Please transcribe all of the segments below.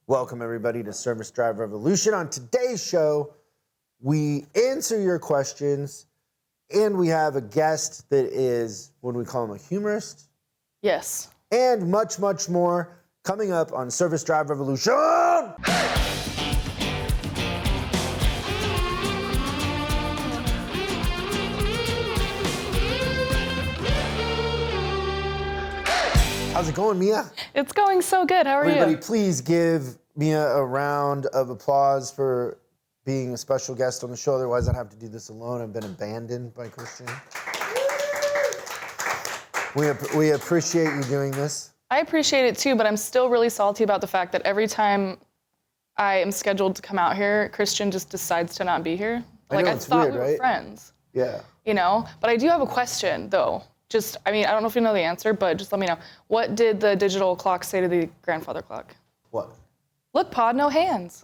Welcome, everybody, to Service Drive Revolution. On today's show, we answer your questions, and we have a guest that is, what do we call him, a humorist? Yes. And much, much more coming up on Service Drive Revolution. How's it going, Mia? It's going so good. How are Everybody, you? please give Mia a round of applause for being a special guest on the show. Otherwise, I'd have to do this alone. I've been abandoned by Christian. We appreciate you doing this. I appreciate it too, but I'm still really salty about the fact that every time I am scheduled to come out here, Christian just decides to not be here. Like, I thought we were friends. Yeah. You know? But I do have a question, though. I don't know if you know the answer, but just let me know. What did the digital clock say to the grandfather clock? What? Look, Pod, no hands.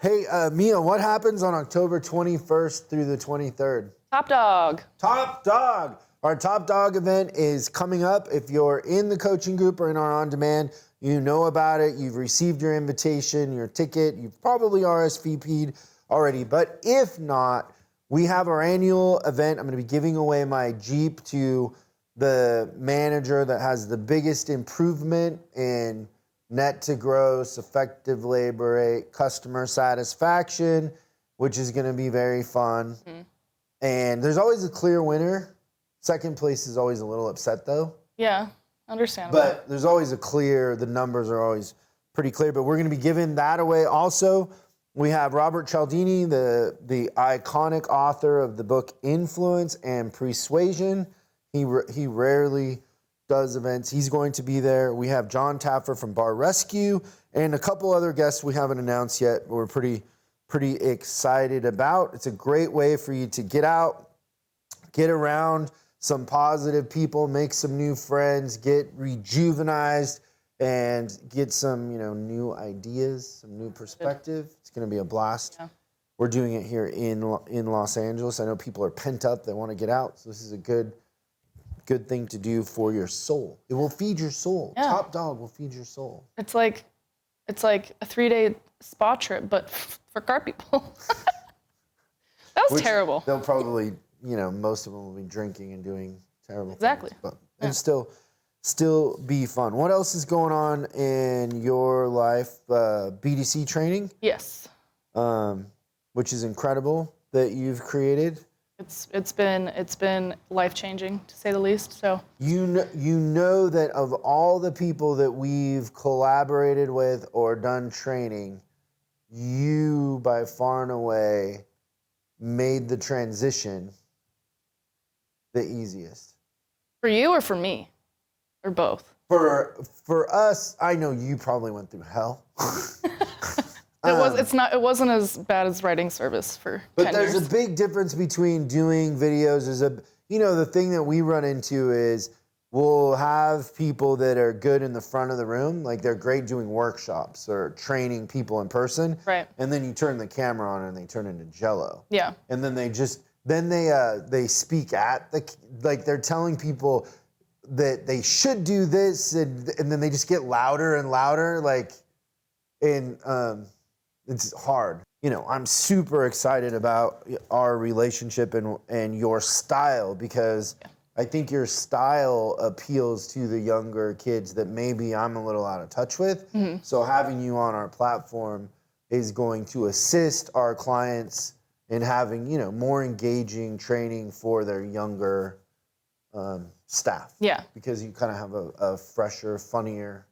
Hey, Mia, what happens on October 21st through the 23rd? TopDog. TopDog. Our TopDog event is coming up. If you're in the coaching group or in our on-demand, you know about it. You've received your invitation, your ticket. You've probably RSVP'd already. But if not, we have our annual event. I'm going to be giving away my Jeep to the manager that has the biggest improvement in net to gross, effective labor rate, customer satisfaction, which is going to be very fun. Mm-hmm. And there's always a clear winner. Second place is always a little upset, though. Yeah, understandable. But there's always the numbers are always pretty clear. But we're going to be giving that away also. We have Robert Cialdini, the iconic author of the book Influence and Persuasion. He rarely does events. He's going to be there. We have John Taffer from Bar Rescue and a couple other guests we haven't announced yet. But we're pretty excited about. It's a great way for you to get out, get around some positive people, make some new friends, get rejuvenized, and get some, new ideas, some new perspective. It's going to be a blast. Yeah. We're doing it here in Los Angeles. I know people are pent up. They want to get out. So this is a good thing to do for your soul. It will feed your soul. Yeah. TopDog will feed your soul. It's like a 3-day spa trip, but for car people. That was terrible. They'll probably, most of them will be drinking and doing terrible things. But and still be fun. What else is going on in your life? BDC training? Yes. Which is incredible that you've created. It's been life-changing, to say the least. So you know that of all the people that we've collaborated with or done training, you by far and away made the transition the easiest. For you or for me? Or both? For us, I know you probably went through hell. It wasn't as bad as writing service for 10 years. But there's a big difference between doing videos. The thing that we run into is we'll have people that are good in the front of the room, like they're great doing workshops or training people in person. Right. And then you turn the camera on and they turn into jello. Yeah. And then they speak they're telling people that they should do this, and then they just get louder and louder, it's hard. I'm super excited about our relationship and your style, because I think your style appeals to the younger kids that maybe I'm a little out of touch with. Mm-hmm. So having you on our platform is going to assist our clients in having, more engaging training for their younger staff. Yeah. Because you kind of have a fresher, funnier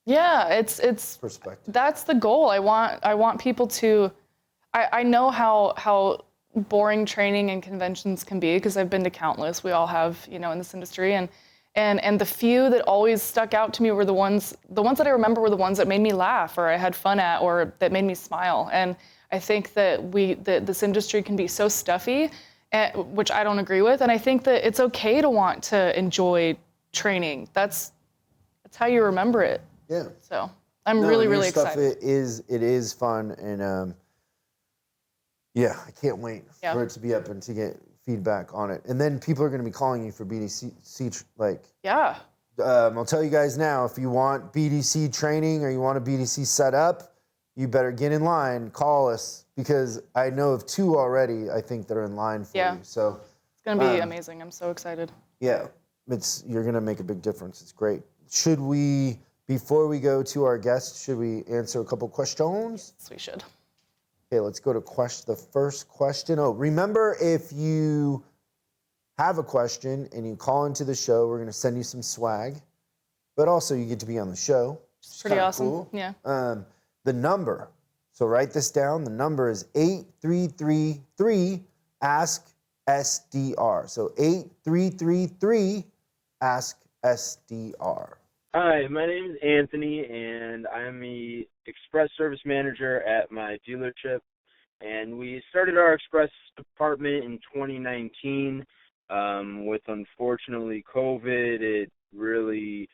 perspective. That's the goal. I want people to, I know how boring training and conventions can be, because I've been to countless. We all have, in this industry, and the few that always stuck out to me were the ones that I remember were the ones that made me laugh, or I had fun at, or that made me smile. And I think that this industry can be so stuffy, which I don't agree with. And I think that it's okay to want to enjoy training. That's how you remember it. Yeah. So I'm really excited. It is fun, and I can't wait for it to be up and to get feedback on it. And then people are going to be calling you for BDC, I'll tell you guys now, if you want BDC training or you want a BDC set up, you better get in line, call us, because I know of 2 already, I think, that are in line for you. So it's going to be amazing. I'm so excited. Yeah, you're going to make a big difference. It's great. Should we, before we go to our guests, should we answer a couple questions? Yes, we should. Okay, let's go to the first question. Oh, remember, if you have a question and you call into the show, we're going to send you some swag, but also you get to be on the show. It's pretty awesome. Cool. Yeah. The number, so write this down. The number is 8333 Ask SDR. So 8333 Ask SDR. Hi, my name is Anthony, and I'm the express service manager at my dealership. And we started our express department in 2019. With, unfortunately, COVID, it really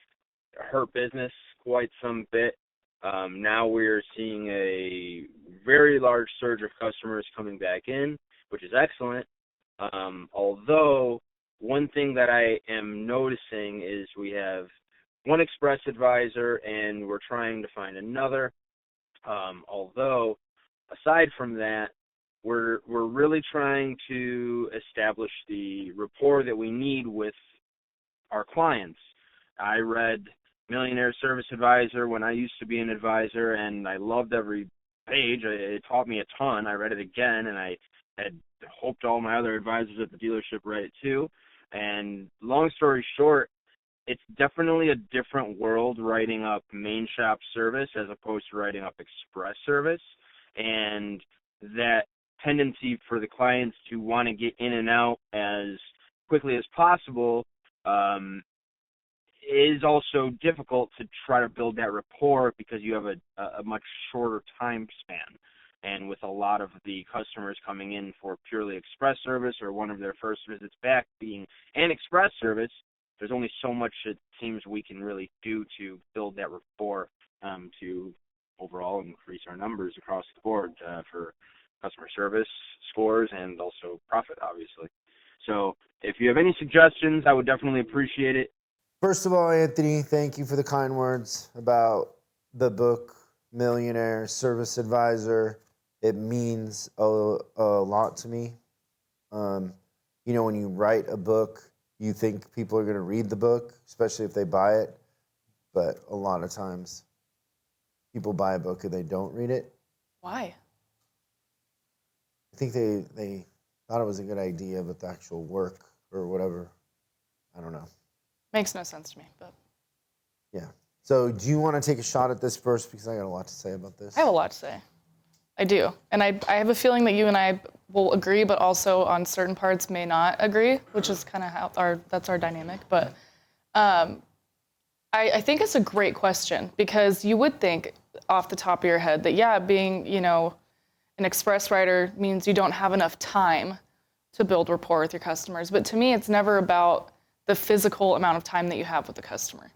hurt business quite some bit. Now we're seeing a very large surge of customers coming back in, which is excellent. Although, one thing that I am noticing is we have one express advisor and we're trying to find another. Although, aside from that, we're really trying to establish the rapport that we need with our clients. I read Millionaire Service Advisor when I used to be an advisor, and I loved every page. It taught me a ton. I read it again, and I had hoped all my other advisors at the dealership read it too. And long story short, it's definitely a different world writing up main shop service as opposed to writing up express service. And that tendency for the clients to want to get in and out as quickly as possible is also difficult to try to build that rapport because you have a much shorter time span. And with a lot of the customers coming in for purely express service or one of their first visits back being an express service, there's only so much it seems we can really do to build that rapport to overall increase our numbers across the board for customer service scores and also profit, obviously. So if you have any suggestions, I would definitely appreciate it. First of all, Anthony, thank you for the kind words about the book, Millionaire Service Advisor. It means a lot to me. When you write a book, you think people are going to read the book, especially if they buy it. But a lot of times, people buy a book and they don't read it. Why? I think they thought it was a good idea, but the actual work or whatever, I don't know. Makes no sense to me, but. Yeah. So do you want to take a shot at this first? Because I got a lot to say about this. I have a lot to say. I do. And I have a feeling that you and I will agree, but also on certain parts may not agree, which is kind of how that's our dynamic. But I think it's a great question because you would think off the top of your head that, yeah, being, an express writer means you don't have enough time to build rapport with your customers. But to me, it's never about the physical amount of time that you have with the customer.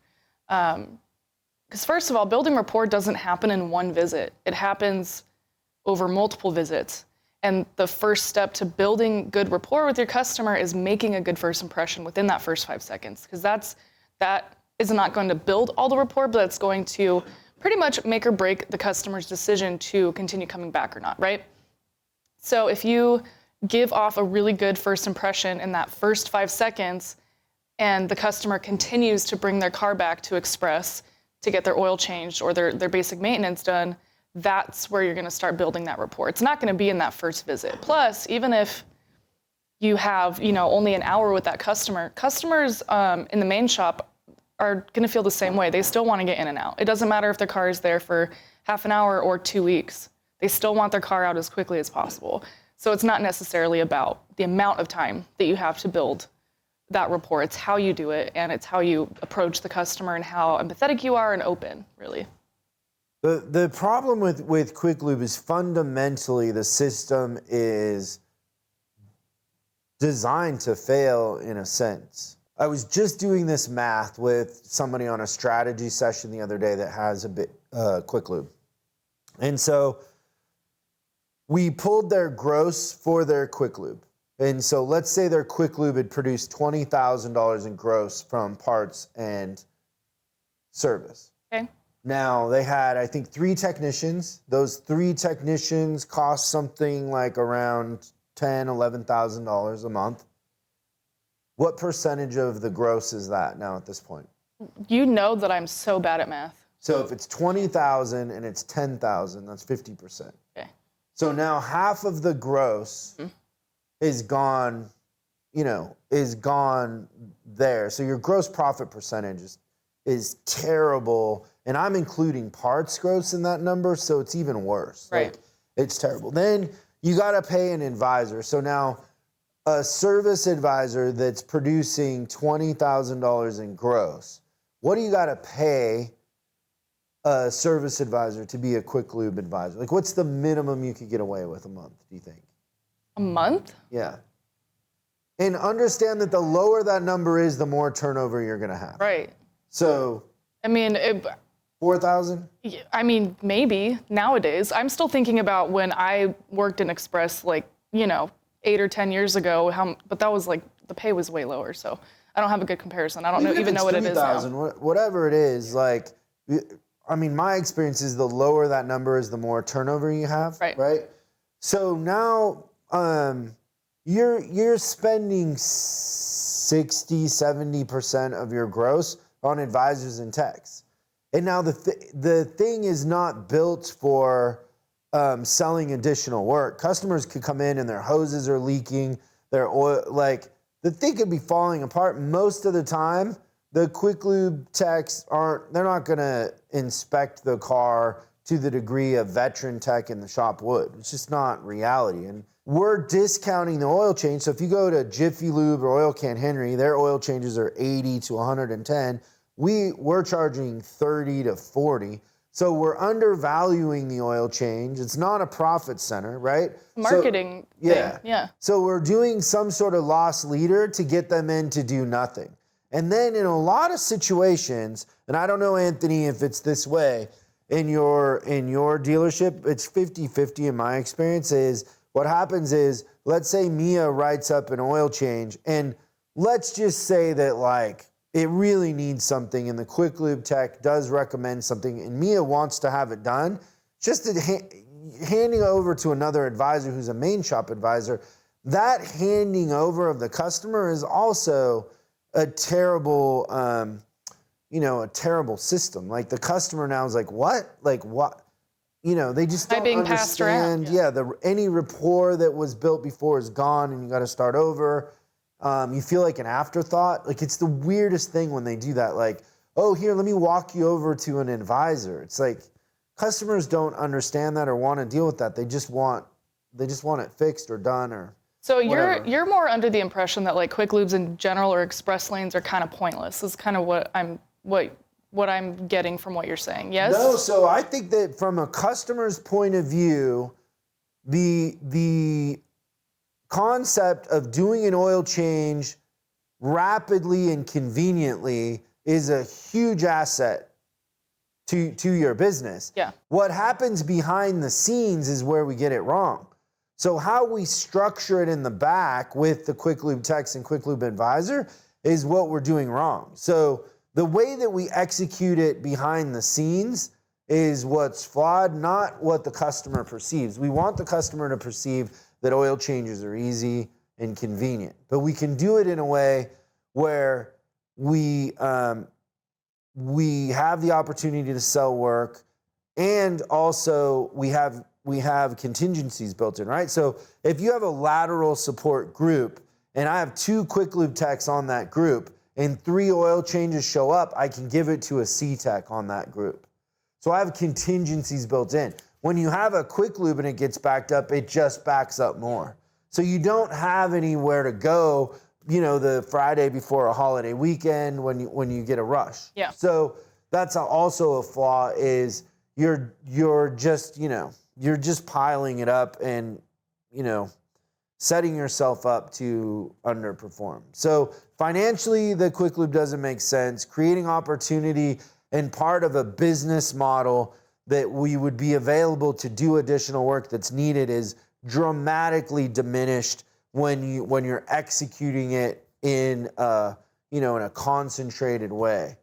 Because first of all, building rapport doesn't happen in one visit. It happens over multiple visits. And the first step to building good rapport with your customer is making a good first impression within that first 5 seconds. Because that is not going to build all the rapport, but it's going to pretty much make or break the customer's decision to continue coming back or not, right? So if you give off a really good first impression in that first 5 seconds, and the customer continues to bring their car back to Express to get their oil changed or their basic maintenance done, that's where you're going to start building that rapport. It's not going to be in that first visit. Plus, even if you have, only an hour with that customer, customers in the main shop are going to feel the same way. They still want to get in and out. It doesn't matter if their car is there for half an hour or 2 weeks. They still want their car out as quickly as possible. So it's not necessarily about the amount of time that you have to build that rapport. It's how you do it, and it's how you approach the customer and how empathetic you are and open, really. The problem with Quick Lube is fundamentally the system is designed to fail in a sense. I was just doing this math with somebody on a strategy session the other day that has a bit Quick Lube. And so we pulled their gross for their Quick Lube. And so let's say their Quick Lube had produced $20,000 in gross from parts and service. Okay. Now, they had, I think, 3 technicians. Those 3 technicians cost something like around $10,000, $11,000 a month. What percentage of the gross is that now at this point? You know that I'm so bad at math. So if it's 20,000 and it's 10,000, that's 50%. Okay. So now half of the gross is gone, is gone there. So your gross profit percentage is terrible. And I'm including parts gross in that number, so it's even worse. Right. Like, it's terrible. Then you got to pay an advisor. So now a service advisor that's producing $20,000 in gross, what do you got to pay a service advisor to be a quick lube advisor? Like, what's the minimum you could get away with a month, do you think? A month? Yeah. And understand that the lower that number is, the more turnover you're going to have. Right. So, I mean, 4,000? I mean, maybe nowadays. I'm still thinking about when I worked in Express, like, 8 or 10 years ago, but that was like, the pay was way lower. So I don't have a good comparison. I don't even know what it is now. Whatever it is, like, I mean, my experience is the lower that number is, the more turnover you have. Right? So now you're spending 60, 70% of your gross on advisors and techs. And now the thing is not built for selling additional work. Customers could come in and their hoses are leaking, their oil, like, the thing could be falling apart. Most of the time, the quick lube techs they're not gonna inspect the car to the degree a veteran tech in the shop would. It's just not reality. And we're discounting the oil change. So if you go to Jiffy Lube or Oil Can Henry, their oil changes are 80 to 110. We're charging 30 to 40. So we're undervaluing the oil change. It's not a profit center, right? Marketing thing. Yeah. So we're doing some sort of loss leader to get them in to do nothing. And then in a lot of situations, and I don't know, Anthony, if it's this way in your dealership, it's 50-50 in my experience. Is what happens is, let's say Mia writes up an oil change, and let's just say that, like, it really needs something, and the quick lube tech does recommend something, and Mia wants to have it done. Just handing over to another advisor who's a main shop advisor, that handing over of the customer is also a terrible, a terrible system. Like, the customer now is like, what? Like, what? They just don't being passed around. understand. Yeah, any rapport that was built before is gone, and you got to start over. You feel like an afterthought. Like, it's the weirdest thing when they do that. Like, oh, here, let me walk you over to an advisor. It's like, customers don't understand that or want to deal with that. They just want it fixed or done or. So whatever. you're more under the impression that, like, quick lubes in general or express lanes are kind of pointless. Is kind of what I'm getting from what you're saying. Yes. No. So I think that from a customer's point of view, the concept of doing an oil change rapidly and conveniently is a huge asset to your business. Yeah. What happens behind the scenes is where we get it wrong. So how we structure it in the back with the quick lube techs and quick lube advisor is what we're doing wrong. So the way that we execute it behind the scenes is what's flawed, not what the customer perceives. We want the customer to perceive that oil changes are easy and convenient, but we can do it in a way where we have the opportunity to sell work, and also we have contingencies built in, right? So if you have a lateral support group and I have 2 quick lube techs on that group and 3 oil changes show up, I can give it to a C tech on that group. So I have contingencies built in. When you have a quick lube and it gets backed up, it just backs up more. So you don't have anywhere to go, the Friday before a holiday weekend when you get a rush. Yeah. So that's also a flaw, is you're just piling it up and, setting yourself up to underperform. So financially, the quick lube doesn't make sense. Creating opportunity and part of a business model that we would be available to do additional work that's needed is dramatically diminished when you're executing it in a concentrated way.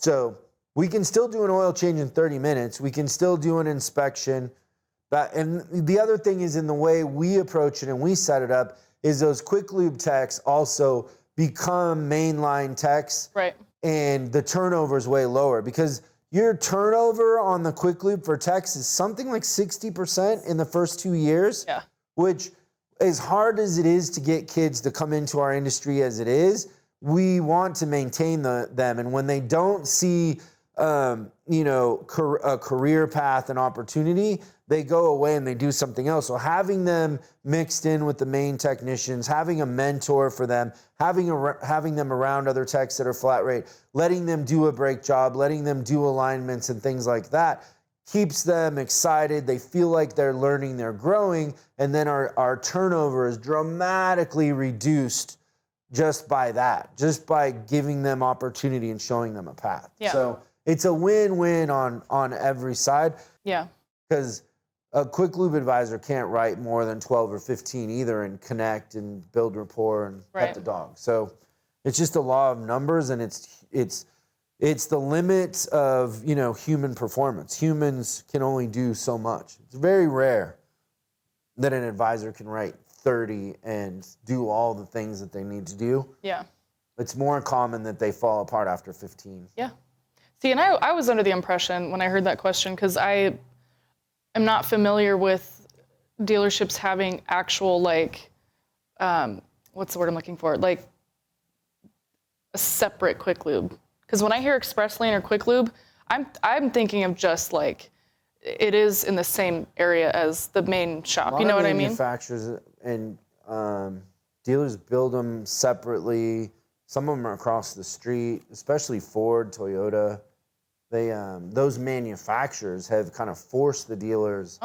So we can still do an oil change in 30 minutes. We can still do an inspection. And the other thing is, in the way we approach it and we set it up, is those quick lube techs also become mainline techs. Right. And the turnover is way lower, because your turnover on the quick lube for techs is something like 60% in the first 2 years. Yeah. Which, as hard as it is to get kids to come into our industry as it is, we want to maintain them. And when they don't see, a career path and opportunity, they go away and they do something else. So having them mixed in with the main technicians, having a mentor for them, having them around other techs that are flat rate, letting them do a brake job, letting them do alignments and things like that, keeps them excited. They feel like they're learning, they're growing, and then our turnover is dramatically reduced just by that, just by giving them opportunity and showing them a path. Yeah. So it's a win-win on every side. Yeah. Because a quick lube advisor can't write more than 12 or 15 either and connect and build rapport and pet the dog. So it's just a law of numbers, and it's the limits of, human performance. Humans can only do so much. It's very rare that an advisor can write 30 and do all the things that they need to do. Yeah. It's more common that they fall apart after 15. Yeah. See, and I was under the impression when I heard that question, because I am not familiar with dealerships having actual, what's the word I'm looking for? Like a separate quick lube. Because when I hear express lane or quick lube, I'm thinking of just like it is in the same area as the main shop. You know what I mean? Manufacturers and dealers build them separately. Some of them are across the street, especially Ford, Toyota. Those manufacturers have kind of forced the dealers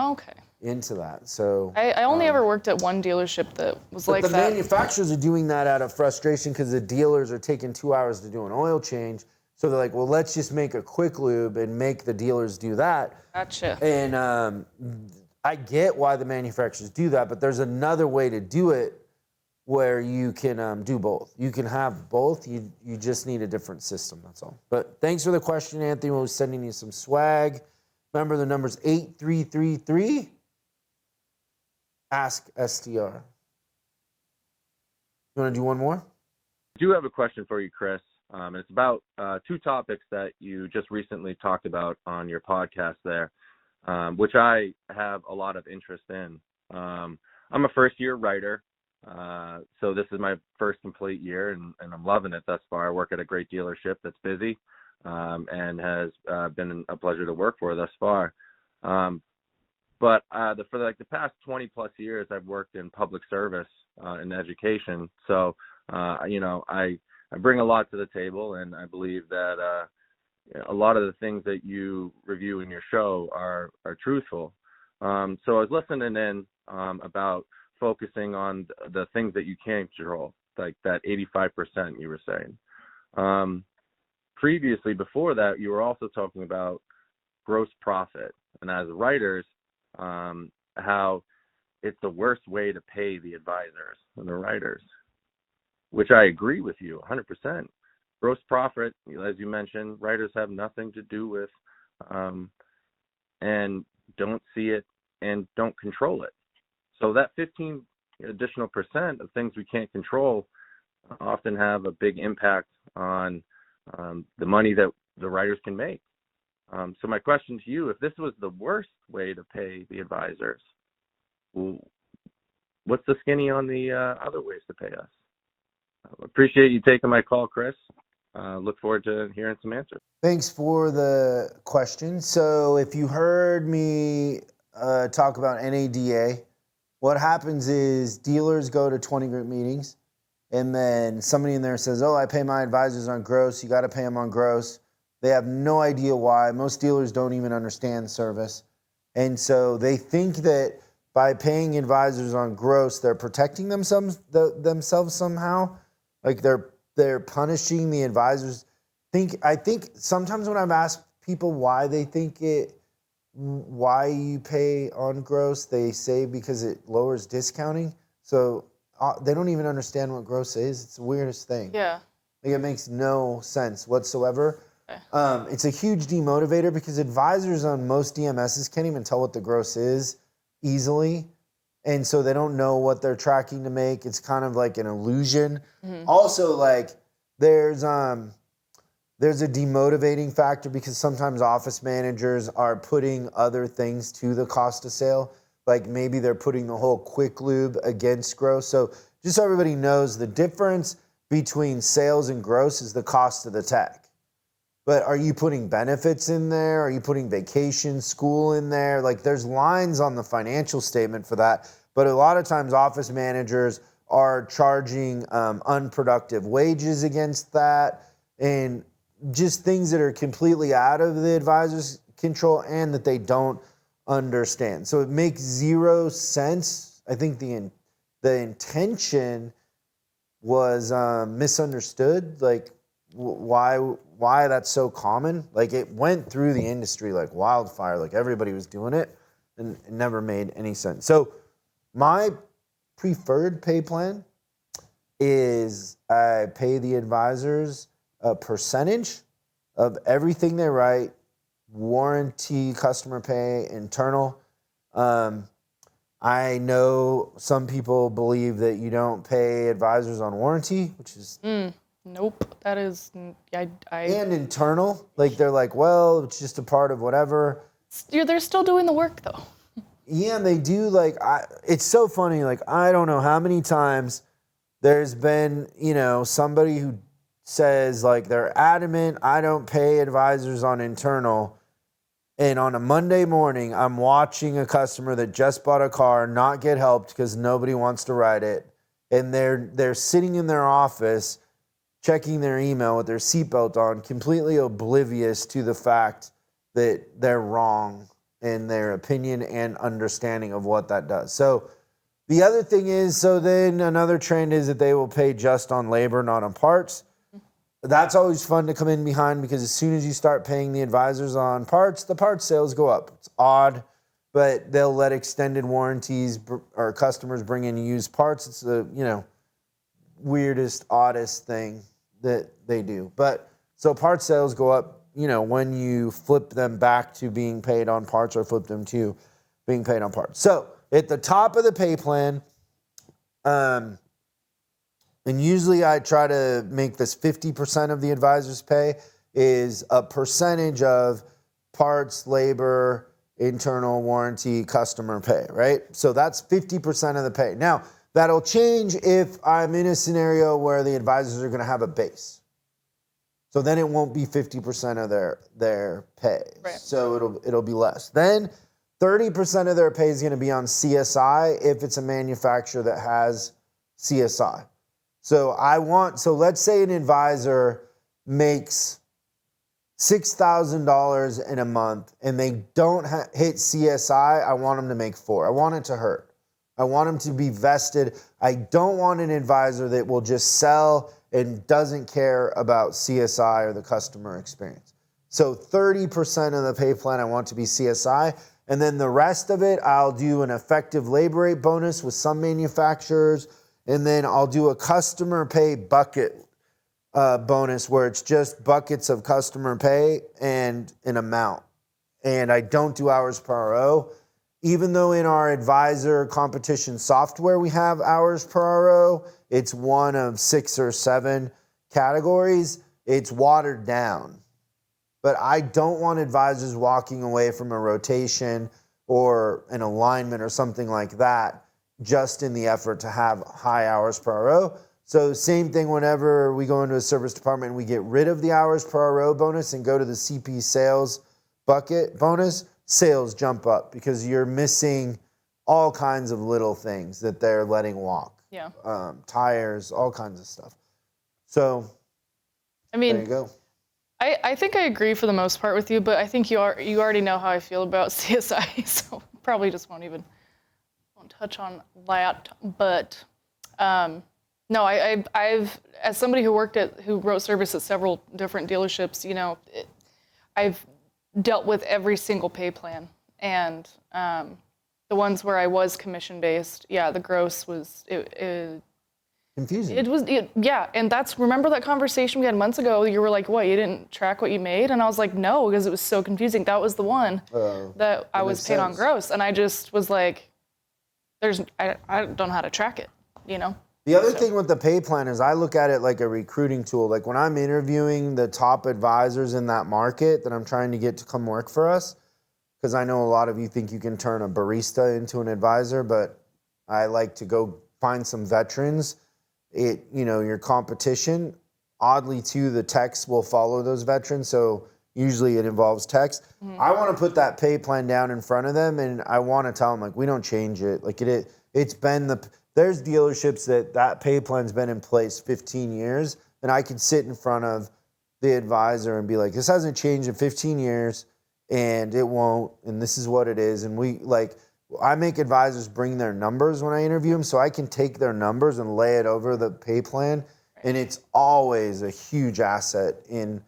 into that. So I only ever worked at one dealership that was like that. that. The manufacturers are doing that out of frustration because the dealers are taking 2 hours to do an oil change. So they're like, well, let's just make a quick lube and make the dealers do that. Gotcha. And I get why the manufacturers do that, but there's another way to do it where you can do both. You can have both. You just need a different system, that's all. But thanks for the question, Anthony. We'll be sending you some swag. Remember, the number's 8333. Ask STR. You want to do one more? I do have a question for you, Chris. It's about two topics that you just recently talked about on your podcast there, which I have a lot of interest in. I'm a first-year writer. So this is my first complete year, and I'm loving it thus far. I work at a great dealership that's busy and has been a pleasure to work for thus far. But for the past 20 plus years, I've worked in public service and education. So, I bring a lot to the table, and I believe that a lot of the things that you review in your show are truthful. So I was listening in about focusing on the things that you can control, like that 85% you were saying. Previously, before that, you were also talking about gross profit, and as writers, how it's the worst way to pay the advisors and the writers, which I agree with you 100%. Gross profit, as you mentioned, writers have nothing to do with and don't see it and don't control it. So that 15 additional percent of things we can't control often have a big impact on the money that the writers can make. So my question to you, if this was the worst way to pay the advisors, what's the skinny on the other ways to pay us? Appreciate you taking my call, Chris. Look forward to hearing some answers. Thanks for the question. So if you heard me talk about NADA, what happens is dealers go to 20 group meetings, and then somebody in there says, oh, I pay my advisors on gross. You got to pay them on gross. They have no idea why. Most dealers don't even understand service. And so they think that by paying advisors on gross, they're protecting themselves somehow. Like they're punishing the advisors. I think sometimes when I've asked people why they think why you pay on gross, they say because it lowers discounting. So they don't even understand what gross is. It's the weirdest thing. Yeah. Like it makes no sense whatsoever. It's a huge demotivator because advisors on most DMSs can't even tell what the gross is easily. And so they don't know what they're tracking to make. It's kind of like an illusion. Also, like there's a demotivating factor because sometimes office managers are putting other things to the cost of sale. Like maybe they're putting the whole quick lube against gross. So just so everybody knows, the difference between sales and gross is the cost of the tech. But are you putting benefits in there? Are you putting vacation, school in there? Like there's lines on the financial statement for that. But a lot of times office managers are charging unproductive wages against that and just things that are completely out of the advisor's control and that they don't understand. So it makes zero sense. I think the intention was misunderstood. Like why that's so common. Like it went through the industry like wildfire, like everybody was doing it and it never made any sense. So my preferred pay plan is I pay the advisors a percentage of everything they write, warranty, customer pay, internal. I know some people believe that you don't pay advisors on warranty, which is Nope, that is, and internal. Like they're like, well, it's just a part of whatever. They're still doing the work though. Yeah, and they do. Like, it's so funny. Like, I don't know how many times there's been, somebody who says like they're adamant, I don't pay advisors on internal. And on a Monday morning, I'm watching a customer that just bought a car not get helped because nobody wants to write it, and they're sitting in their office checking their email with their seatbelt on, completely oblivious to the fact that they're wrong in their opinion and understanding of what that does. So the other thing is, so then another trend is that they will pay just on labor, not on parts. That's always fun to come in behind because as soon as you start paying the advisors on parts, the parts sales go up. It's odd, but they'll let extended warranties or customers bring in used parts. It's the, weirdest, oddest thing that they do. But so part sales go up, when you flip them back to being paid on parts or flip them to being paid on parts. So at the top of the pay plan, and usually I try to make this 50% of the advisor's pay is a percentage of parts, labor, internal warranty, customer pay, right? So that's 50% of the pay. Now, that'll change if I'm in a scenario where the advisors are going to have a base. So then it won't be 50% of their pay. Right. So it'll be less. Then 30% of their pay is going to be on CSI if it's a manufacturer that has CSI. So let's say an advisor makes $6,000 in a month and they don't hit CSI, I want them to make $4,000. I want it to hurt. I want them to be vested. I don't want an advisor that will just sell and doesn't care about CSI or the customer experience. So 30% of the pay plan I want to be CSI. And then the rest of it, I'll do an effective labor rate bonus with some manufacturers. And then I'll do a customer pay bucket bonus where it's just buckets of customer pay and an amount. And I don't do hours per RO. Even though in our advisor competition software we have hours per RO, it's one of 6 or 7 categories. It's watered down. But I don't want advisors walking away from a rotation or an alignment or something like that just in the effort to have high hours per RO. So same thing whenever we go into a service department and we get rid of the hours per RO bonus and go to the CP sales bucket bonus, sales jump up because you're missing all kinds of little things that they're letting walk. Yeah. Tires, all kinds of stuff. So there you go. I think I agree for the most part with you, but I think you already know how I feel about CSI, so probably just won't touch on that. But no, I've as somebody who wrote service at several different dealerships, I've dealt with every single pay plan, and the ones where I was commission based, the gross was confusing. Yeah, and remember that conversation we had months ago? You were like, what, you didn't track what you made? And I was like, no, because it was so confusing. That was the one that I was paid on gross. And I just was like, I don't know how to track it, you know? The other thing with the pay plan is I look at it like a recruiting tool. Like when I'm interviewing the top advisors in that market that I'm trying to get to come work for us, because I know a lot of you think you can turn a barista into an advisor, but I like to go find some veterans. Your competition, oddly too, the techs will follow those veterans. So usually it involves techs. Mm-hmm. I want to put that pay plan down in front of them, and I want to tell them, like, we don't change it. Like it's been there's dealerships that pay plan's been in place 15 years, and I could sit in front of the advisor and be like, this hasn't changed in 15 years, and it won't, and this is what it is. And I make advisors bring their numbers when I interview them, so I can take their numbers and lay it over the pay plan, and it's always a huge asset in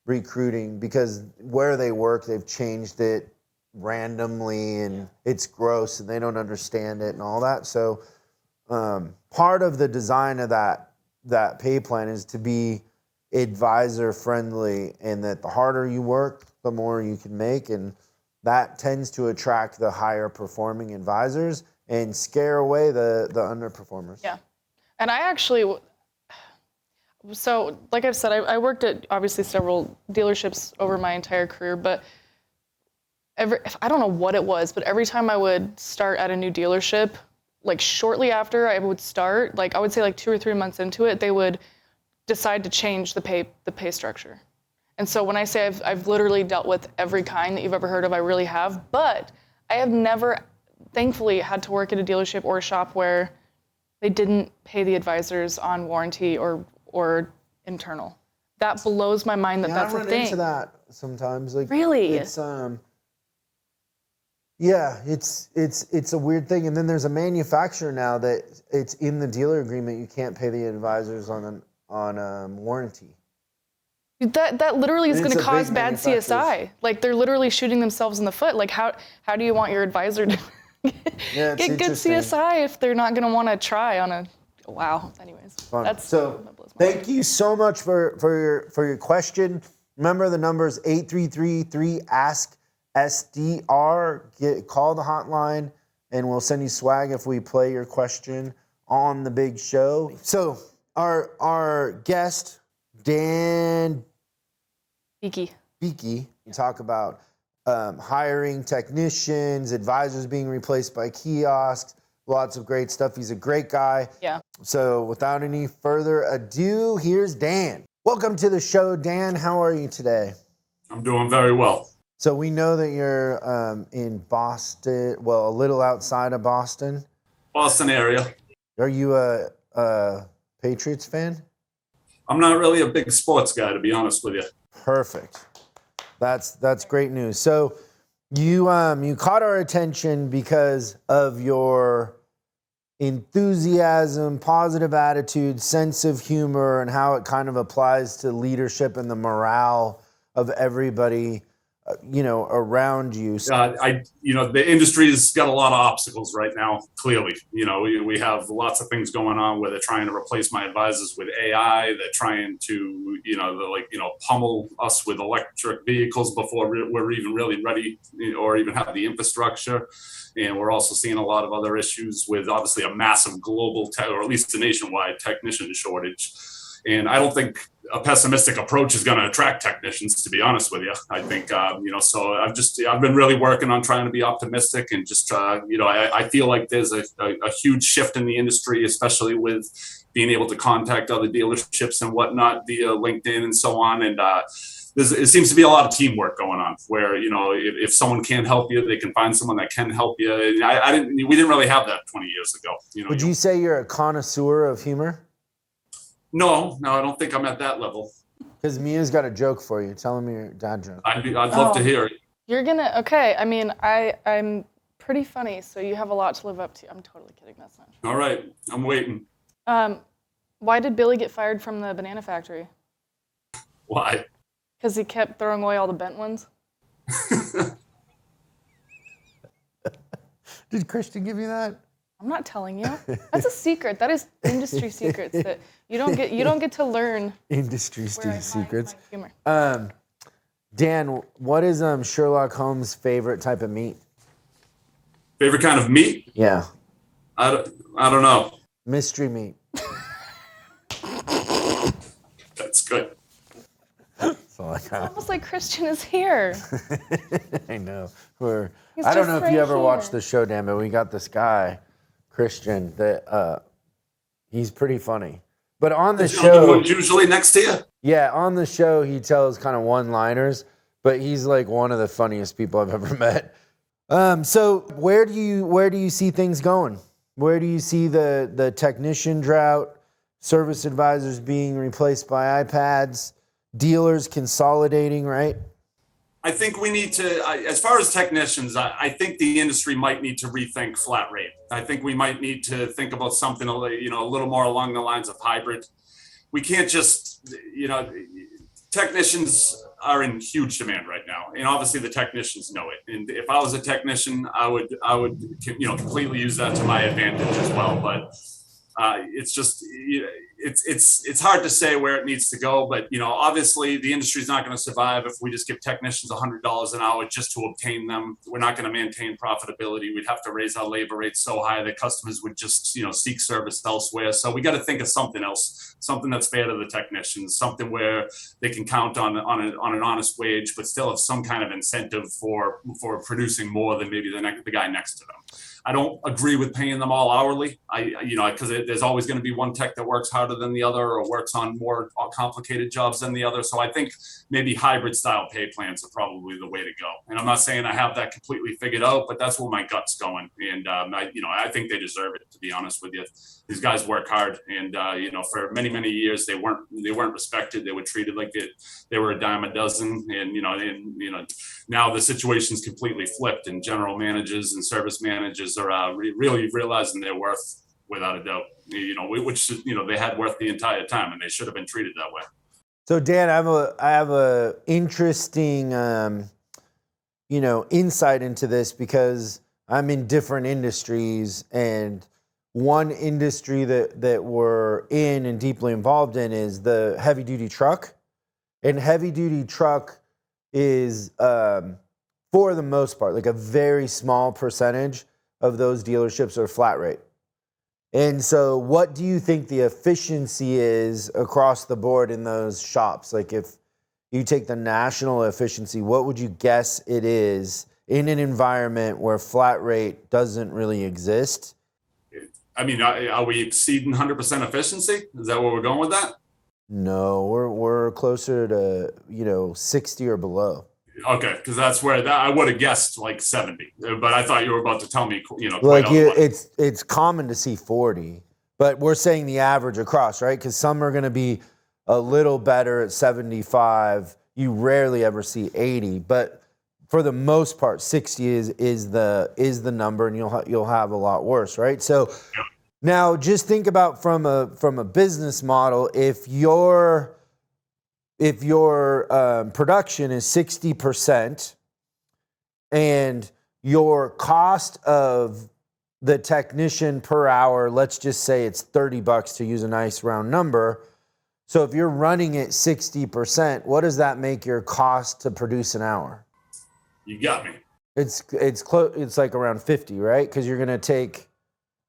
recruiting because where they work, they've changed it randomly, and it's gross, and they don't understand it and all that. So part of the design of that pay plan is to be advisor friendly, and that the harder you work, the more you can make, and that tends to attract the higher performing advisors and scare away the underperformers. Yeah. And I actually, so like I've said, I worked at obviously several dealerships over my entire career, but I don't know what it was, but every time I would start at a new dealership, like shortly after I would start, like I would say like 2 or 3 months into it, they would decide to change the pay structure. And so when I say I've literally dealt with every kind that you've ever heard of, I really have, but I have never, thankfully, had to work at a dealership or a shop where they didn't pay the advisors on warranty or internal. That blows my mind that's a thing. I run into that sometimes. Like, really? It's it's a weird thing. And then there's a manufacturer now that it's in the dealer agreement you can't pay the advisors on warranty. That literally is going to cause bad CSI. Like they're literally shooting themselves in the foot. Like how do you want your advisor to get good CSI if they're not going to want to try on a wow. Anyways, thank you so much for your question. Remember the numbers 833-3-ASK-SDR. Call the hotline and we'll send you swag if we play your question on the big show. So our guest Dan Beakey. Talk about hiring technicians, advisors being replaced by kiosks, lots of great stuff. He's a great guy. Yeah. So without any further ado, here's Dan. Welcome to the show, Dan. How are you today? I'm doing very well. So we know that you're in Boston, well, a little outside of Boston. Boston area. Are you a Patriots fan? I'm not really a big sports guy, to be honest with you. Perfect. That's great news. So you caught our attention because of your enthusiasm, positive attitude, sense of humor, and how it kind of applies to leadership and the morale of everybody, around you. The industry's got a lot of obstacles right now. Clearly, we have lots of things going on where they're trying to replace my advisors with AI. They're trying to, pummel us with electric vehicles before we're even really ready or even have the infrastructure. And we're also seeing a lot of other issues with obviously a massive global or at least a nationwide technician shortage. And I don't think a pessimistic approach is going to attract technicians, to be honest with you. I think, so I've been really working on trying to be optimistic and just, I feel like there's a huge shift in the industry, especially with being able to contact other dealerships and whatnot via LinkedIn and so on. And it seems to be a lot of teamwork going on where, if someone can't help you, they can find someone that can help you. We didn't really have that 20 years ago. Would you say you're a connoisseur of humor? No, I don't think I'm at that level. Because Mia's got a joke for you. Tell him your dad joke. I'd love to hear it. You're gonna okay. I mean, I'm pretty funny, so you have a lot to live up to. I'm totally kidding. That's not true. All right, I'm waiting. Why did Billy get fired from the banana factory? Why? Because he kept throwing away all the bent ones. Did Christian give you that? I'm not telling you. That's a secret. That is industry secrets that you don't get to learn. Industry secrets. My humor. Dan, what is Sherlock Holmes' favorite type of meat? Favorite kind of meat? Yeah. I don't know. Mystery meat. That's good. That's all I got. Almost like Christian is here. I know. He's I don't know just if you right ever here. watched the show, Dan, but we got this guy, Christian, that he's pretty funny. But on the show, Usually next to you. yeah, on the show he tells kind of one-liners, but he's like one of the funniest people I've ever met. So where do you see things going? Where do you see the technician drought, service advisors being replaced by iPads, dealers consolidating, right? I think we need to, as far as technicians, I think the industry might need to rethink flat rate. I think we might need to think about something, a little more along the lines of hybrid. We can't just, technicians are in huge demand right now, and obviously the technicians know it. And if I was a technician, I would, completely use that to my advantage as well. But it's just, it's hard to say where it needs to go, but obviously the industry is not going to survive if we just give technicians $100 an hour just to obtain them. We're not going to maintain profitability. We'd have to raise our labor rates so high that customers would just seek service elsewhere. So we got to think of something else, something that's fair to the technicians, something where they can count on an honest wage, but still have some kind of incentive for producing more than maybe the guy next to them. I don't agree with paying them all hourly. Because there's always going to be one tech that works harder than the other or works on more complicated jobs than the other. So I think maybe hybrid style pay plans are probably the way to go. And I'm not saying I have that completely figured out, but that's where my gut's going. And I think they deserve it, to be honest with you. These guys work hard, and for many, many years they weren't respected. They were treated like they were a dime a dozen. And now the situation's completely flipped, and general managers and service managers are really realizing their worth, without a doubt. Which they had worth the entire time, and they should have been treated that way. So Dan, I have a interesting insight into this because I'm in different industries, and one industry that we're in and deeply involved in is the heavy duty truck. And heavy duty truck is for the most part, like a very small percentage of those dealerships are flat rate. And so what do you think the efficiency is across the board in those shops? Like if you take the national efficiency, what would you guess it is in an environment where flat rate doesn't really exist? I mean, are we exceeding 100% efficiency? Is that where we're going with that? No, we're closer to 60 or below. Okay, because that's where I would have guessed like 70, but I thought you were about to tell me, it's common to see 40, but we're saying the average across, right? Because some are going to be a little better at 75. You rarely ever see 80, but for the most part, 60 is the number, and you'll have a lot worse, right? So now just think about from a business model, if your production is 60% and your cost of the technician per hour, let's just say it's $30 to use a nice round number. So if you're running at 60%, what does that make your cost to produce an hour? You got me. It's close. It's like around 50, right? Because you're going to take,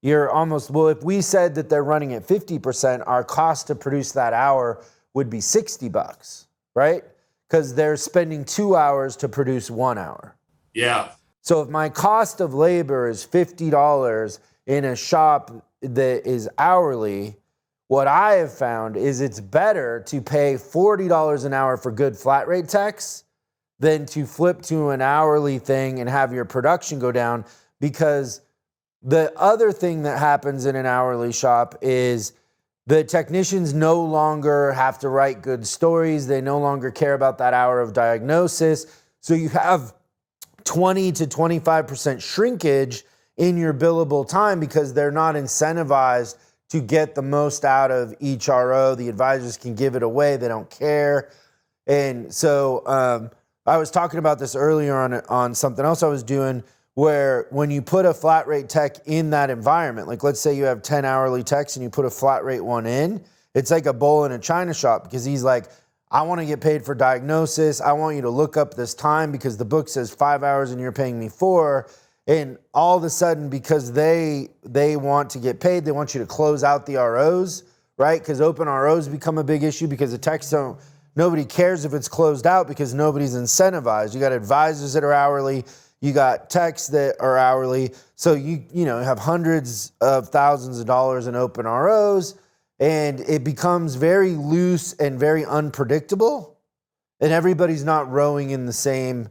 if we said that they're running at 50%, our cost to produce that hour would be $60, right? Because they're spending 2 hours to produce 1 hour. Yeah. So if my cost of labor is $50 in a shop that is hourly, what I have found is it's better to pay $40 an hour for good flat rate techs than to flip to an hourly thing and have your production go down. Because the other thing that happens in an hourly shop is the technicians no longer have to write good stories. They no longer care about that hour of diagnosis. So you have 20 to 25% shrinkage in your billable time because they're not incentivized to get the most out of each RO. The advisors can give it away. They don't care. And so I was talking about this earlier on something else I was doing where when you put a flat rate tech in that environment, like let's say you have 10 hourly techs and you put a flat rate one in, it's like a bull in a china shop, because he's like, I want to get paid for diagnosis. I want you to look up this time because the book says 5 hours and you're paying me 4. And all of a sudden, because they want to get paid, they want you to close out the ROs, right? Because open ROs become a big issue because the techs nobody cares if it's closed out because nobody's incentivized. You got advisors that are hourly. You got techs that are hourly. So you have hundreds of thousands of dollars in open ROs, and it becomes very loose and very unpredictable, and everybody's not rowing in the same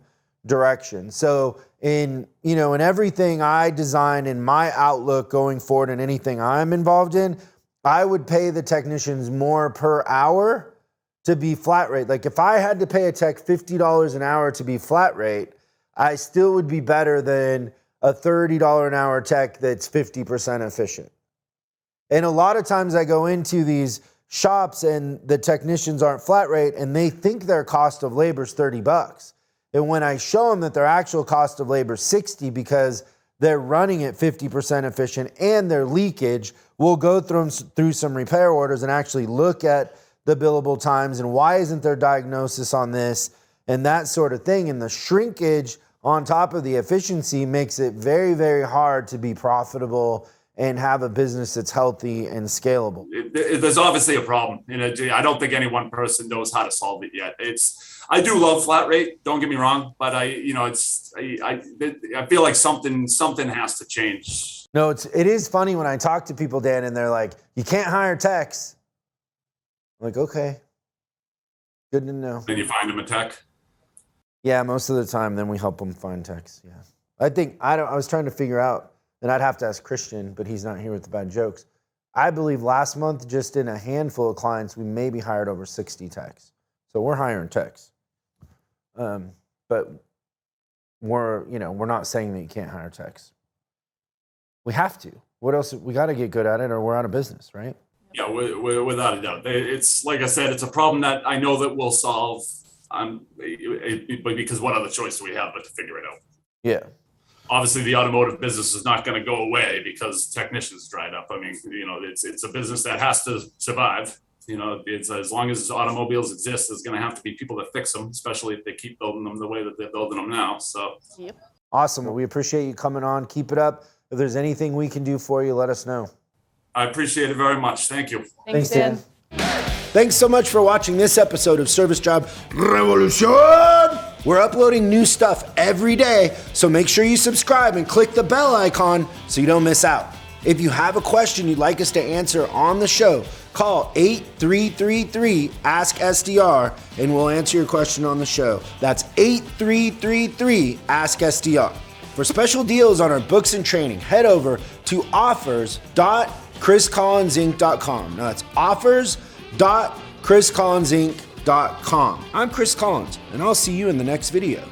direction. So in everything I design in my outlook going forward and anything I'm involved in, I would pay the technicians more per hour to be flat rate. Like if I had to pay a tech $50 an hour to be flat rate, I still would be better than a $30 an hour tech that's 50% efficient. And a lot of times I go into these shops and the technicians aren't flat rate and they think their cost of labor is $30. And when I show them that their actual cost of labor is $60 because they're running at 50% efficient and their leakage, we'll go through some repair orders and actually look at the billable times and why isn't there diagnosis on this and that sort of thing. And the shrinkage on top of the efficiency makes it very, very hard to be profitable and have a business that's healthy and scalable. There's obviously a problem. I don't think any one person knows how to solve it yet. I do love flat rate. Don't get me wrong, but I feel like something has to change. No, it is funny when I talk to people, Dan, and they're like, "You can't hire techs." I'm like, okay, good to know. Then you find them a tech. Yeah, most of the time, then we help them find techs. Yeah, I was trying to figure out. And I'd have to ask Christian, but he's not here with the bad jokes. I believe last month, just in a handful of clients, we maybe hired over 60 techs. So we're hiring techs. But we're not saying that you can't hire techs. We have to. What else? We got to get good at it or we're out of business, right? Yeah, without a doubt. It's like I said, it's a problem that I know that we'll solve. But because what other choice do we have but to figure it out? Yeah. Obviously, the automotive business is not going to go away because technicians dried up. I mean, it's a business that has to survive. It's as long as automobiles exist, there's going to have to be people that fix them, especially if they keep building them the way that they're building them now. So, Yep. Awesome. Well, we appreciate you coming on. Keep it up. If there's anything we can do for you, let us know. I appreciate it very much. Thank you. Thanks, Dan. Thanks so much for watching this episode of Service Job Revolution. We're uploading new stuff every day, so make sure you subscribe and click the bell icon so you don't miss out. If you have a question you'd like us to answer on the show, call 8333-ASK-SDR and we'll answer your question on the show. That's 8333-ASK-SDR. For special deals on our books and training, head over to offers.chriscollinsinc.com. Now that's offers.chriscollinsinc.com. I'm Chris Collins, and I'll see you in the next video.